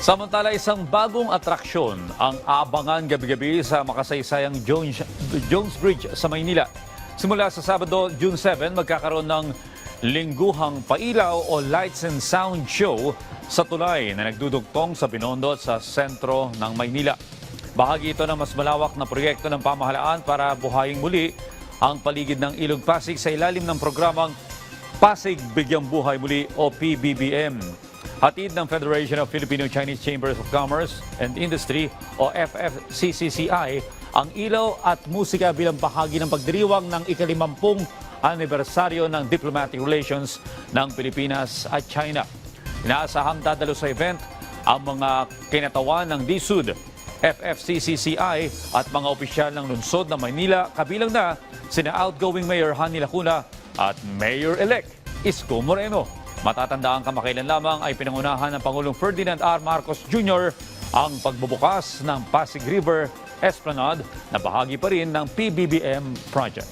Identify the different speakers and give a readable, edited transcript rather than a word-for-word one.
Speaker 1: Samantala, isang bagong atraksyon ang aabangan gabi-gabi sa makasaysayang Jones Bridge sa Maynila. Simula sa Sabado, June 7, magkakaroon ng lingguhang pailaw o lights and sound show sa tulay na nagdudugtong sa Binondo sa sentro ng Maynila. Bahagi ito ng mas malawak na proyekto ng pamahalaan para buhayin muli ang paligid ng Ilog Pasig sa ilalim ng programang Pasig Bigyang Buhay Muli o PBBM. Hatid ng Federation of Filipino-Chinese Chambers of Commerce and Industry o FFCCCI ang ilaw at musika bilang bahagi ng pagdiriwang ng ika-50 anibersaryo ng diplomatic relations ng Pilipinas at China. Inaasahang dadalo sa event ang mga kinatawan ng DSUD, FFCCCI at mga opisyal ng lungsod ng Maynila, kabilang na sina outgoing Mayor Hanny Lacuna at Mayor-elect Isko Moreno. Matatandaan kamakailan lamang ay pinangunahan ng Pangulong Ferdinand R. Marcos Jr. ang pagbubukas ng Pasig River Esplanade na bahagi pa rin ng PBBM project.